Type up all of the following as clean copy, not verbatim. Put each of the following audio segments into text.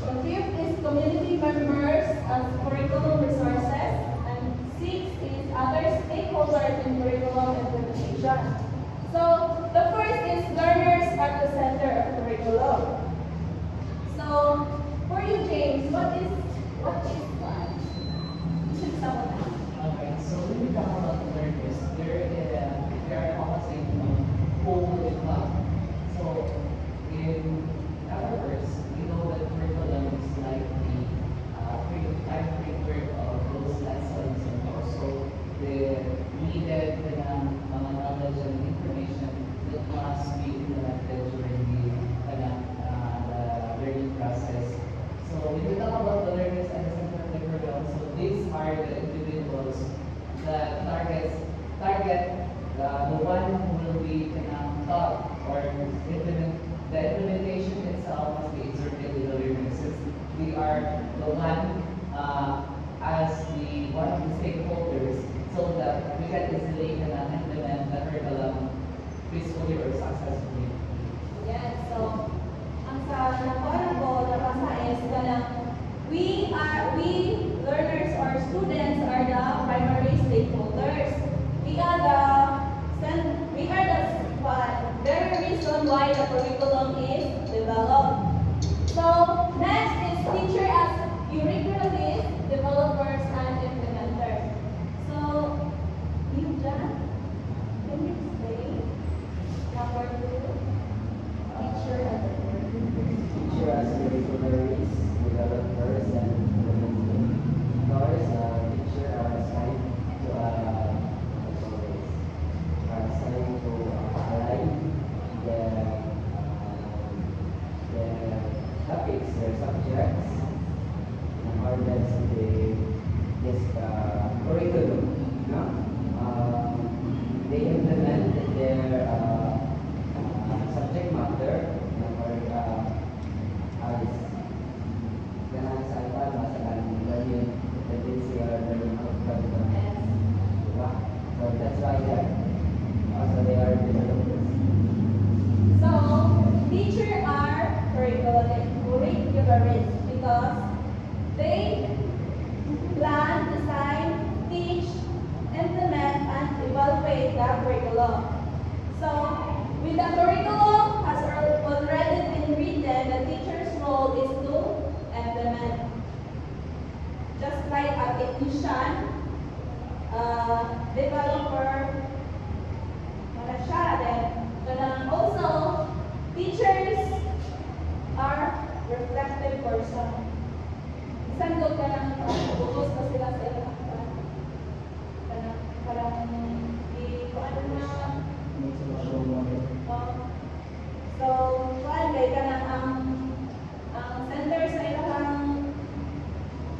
The fifth is community members as curriculum resources. And sixth is other stakeholders in curriculum implementation. So the first is learners at the center of curriculum. So for you, James, what is that? Should someone ask? Okay, so when we talk about learners, there are almost like whole club. So in other words, we know that curriculum is like the time framework of those lessons and also the needed mga knowledge and information that must be implemented during the learning process. So when we talk about the learners at the center of the curriculum, so these are the individuals that target the one who will be taught or implement. The implementation itself must be exerted with the learners since we are the one as the one of the stakeholders so that we can easily implement the curriculum peacefully or successfully. Yes, so ang sa nakuha ko nabasa is we learners or students are the primary stakeholders. We are the very reason why the curriculum is developed. So next is teacher as curriculum developers and implementers. So you John, can you explain number 2? Teacher as curriculars, developers, and implementers. Teacher are assigned to align the topics, their subjects, in accordance with this curriculum. No? They implement their subject matter learning outcome. So that's why they are developers. So teachers are curricularists because they plan, design, teach, implement, and evaluate the curriculum. So when the curriculum has already been written, the teacher's role is to implement. Just like a technician, developer, then also teachers are reflective person. Isang ko ka lang butos na sila sa ilang parang ano na so kuan kay kanang ang center sa ilang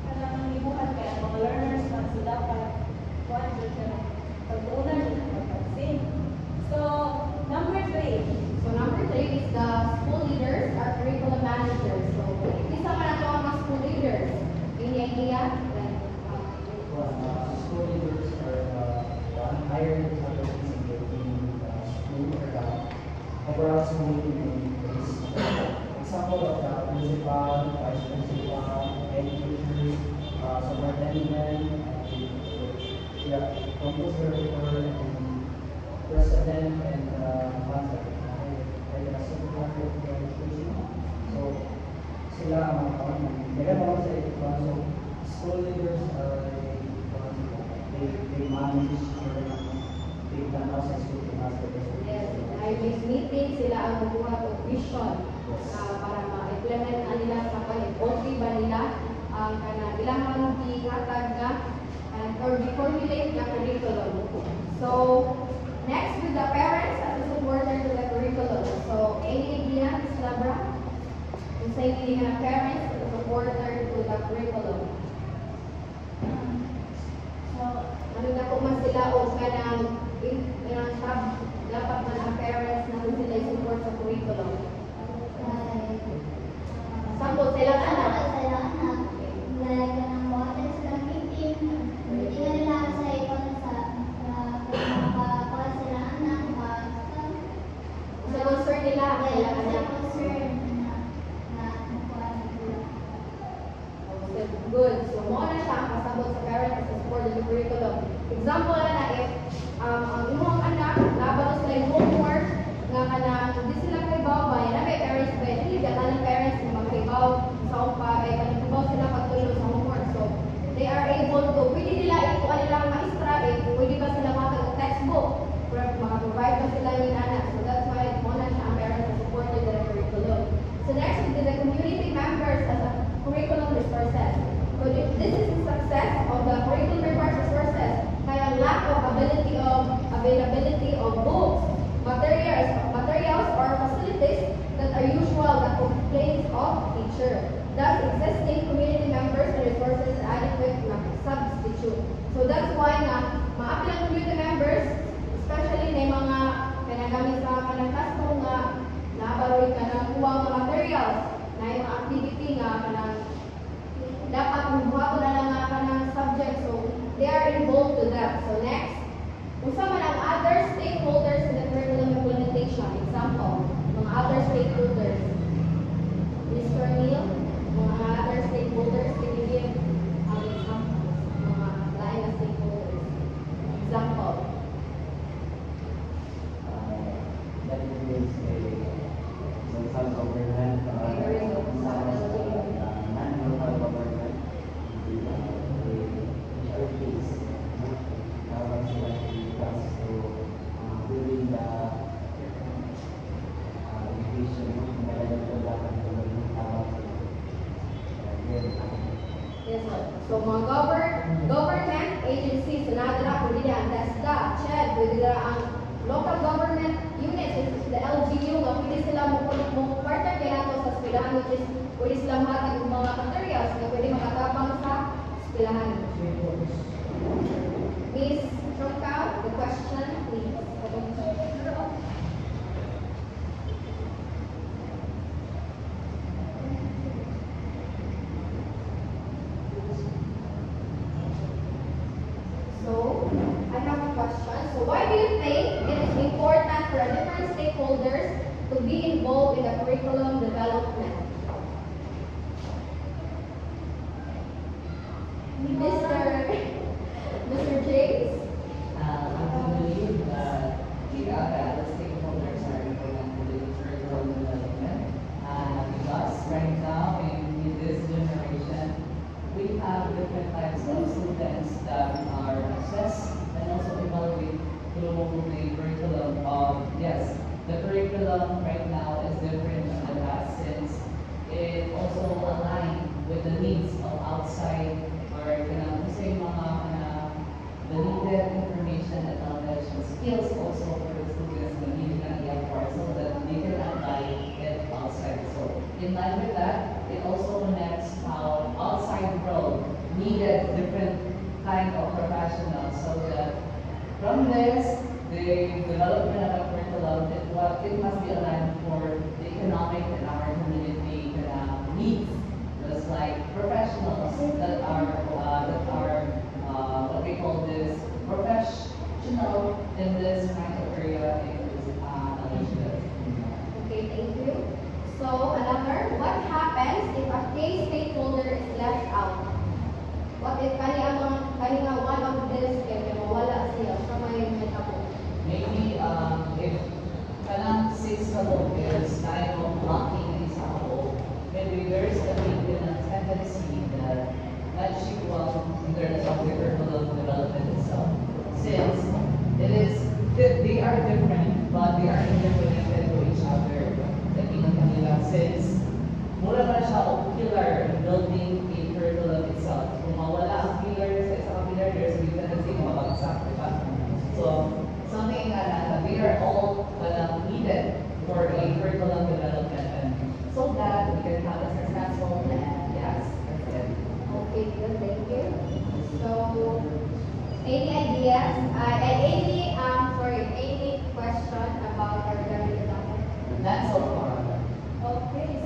kanang libuhan kaya mga learners man so dapat kuan sila pag-una nila pagpansin. So number 3 is the school leaders or curriculum managers. So isa man ato ang mga school leaders. Any idea? School leaders are hired persons in the school or overall school leaders. Example of the principal, vice principal, head teachers, superintendent, composer, president, and master. So sila ang mga kawan. Kaya mga sa ito, so school leaders are they manage or they plan out sa school to master. Yes, ay may meeting sila ang magbuhat of vision para ma-implement na nila sa pag-ipotri ba nila ang ilang gihatag nga or reformulate the curriculum. So next with the parents as a supporter to the curriculum. So any idea, Ms. Labra? Kung sa hindi nga parents as a supporter to the curriculum. So ano na po man sila o kanang dapat man ang parents na sila support sa curriculum. Sample sila anak. good. So, mo na siya ang kasabot sa parent sa support of the curriculum. Example na if ang imong anak, nabalo sila yung homework, nga kanang hindi sila kaibaw ba, yan na may parents ba, hindi gata ng parents na magkaibaw sa umpa, ay kanang sila pagtulong sa homework. So, they are able to, pwede nila ikuha nilang maestra, pwede ba sila textbook, makaprovide pa sila yung anak. So, that's why mo na siya ang parents na support of the curriculum. So, next is the community members as a curriculum resources. So, this is the success of the curriculum resources kaya lack of availability of books, materials or facilities that are usual the complaints of teacher. Thus, existing community members and resources are adequate na substitute. So that's why na maapilang community members, especially na mga kinagamit sa kanang classroom nga nabaroy ka ng kuwang mga materials na yung mga activity nga kanang dapat mabuha ko na lang nga kanang subject. So they are involved to that. So next, kung sa man ang other stakeholders in the curriculum implementation, example, mga other stakeholders, Mr. Neil, mga other stakeholders, can you give example, mga lain na stakeholders? Example. That includes some government, non-local government, charities, tawag sila regards to during the education, meron ito dapat yung tawag sila. Yes, sir. So, mga government agencies, sunadala po nila ang TESDA, CHED, pwede nila ang local government units, which is the LGU, nga pwede sila partner kaya nato sa eskwelahan, which is pwede sila mahatag ng mga materials na pwede makatabang sa eskwelahan. Miss Chongkao, the question, please. So, I have a question. So, why do you think it is important for different stakeholders to be involved in the curriculum development? Mr. James? I believe that the stakeholders are important to the curriculum development. Because right now in this generation, we have different types of students that are assessed and also evaluated through the curriculum of, yes, the curriculum right now is different from the past since it also aligns with the needs of outside or say the needed information and knowledge and skills also for the students that need to acquire so that they can apply it outside. So in line with that, it also connects how outside world needed different kind of professionals so that from this, the development of a curriculum, it must be aligned for the economic and our community needs. Just like professionals that are what we call this professional in this kind of area is initiative. Okay, thank you. So, another, what happens if a key stakeholder is left out? What if kanina one of this kaya mawala siya sa may metabo? Maybe if kanang 6 level is kind of blocking isa ako, maybe there's a tendency that not equal in terms of the curriculum development itself. Since they are different, but they are interconnected to each other. Since mula pa siya o pillar in building a curriculum itself. Kung mawala ang pillar sa isang pillar, there's a tendency na mabagsak, diba? So, something that we are all needed for a curriculum development and so that we can have a successful and yes, that's it. Okay, good, thank you. So, any ideas? Any question about our development? That's so far. Okay,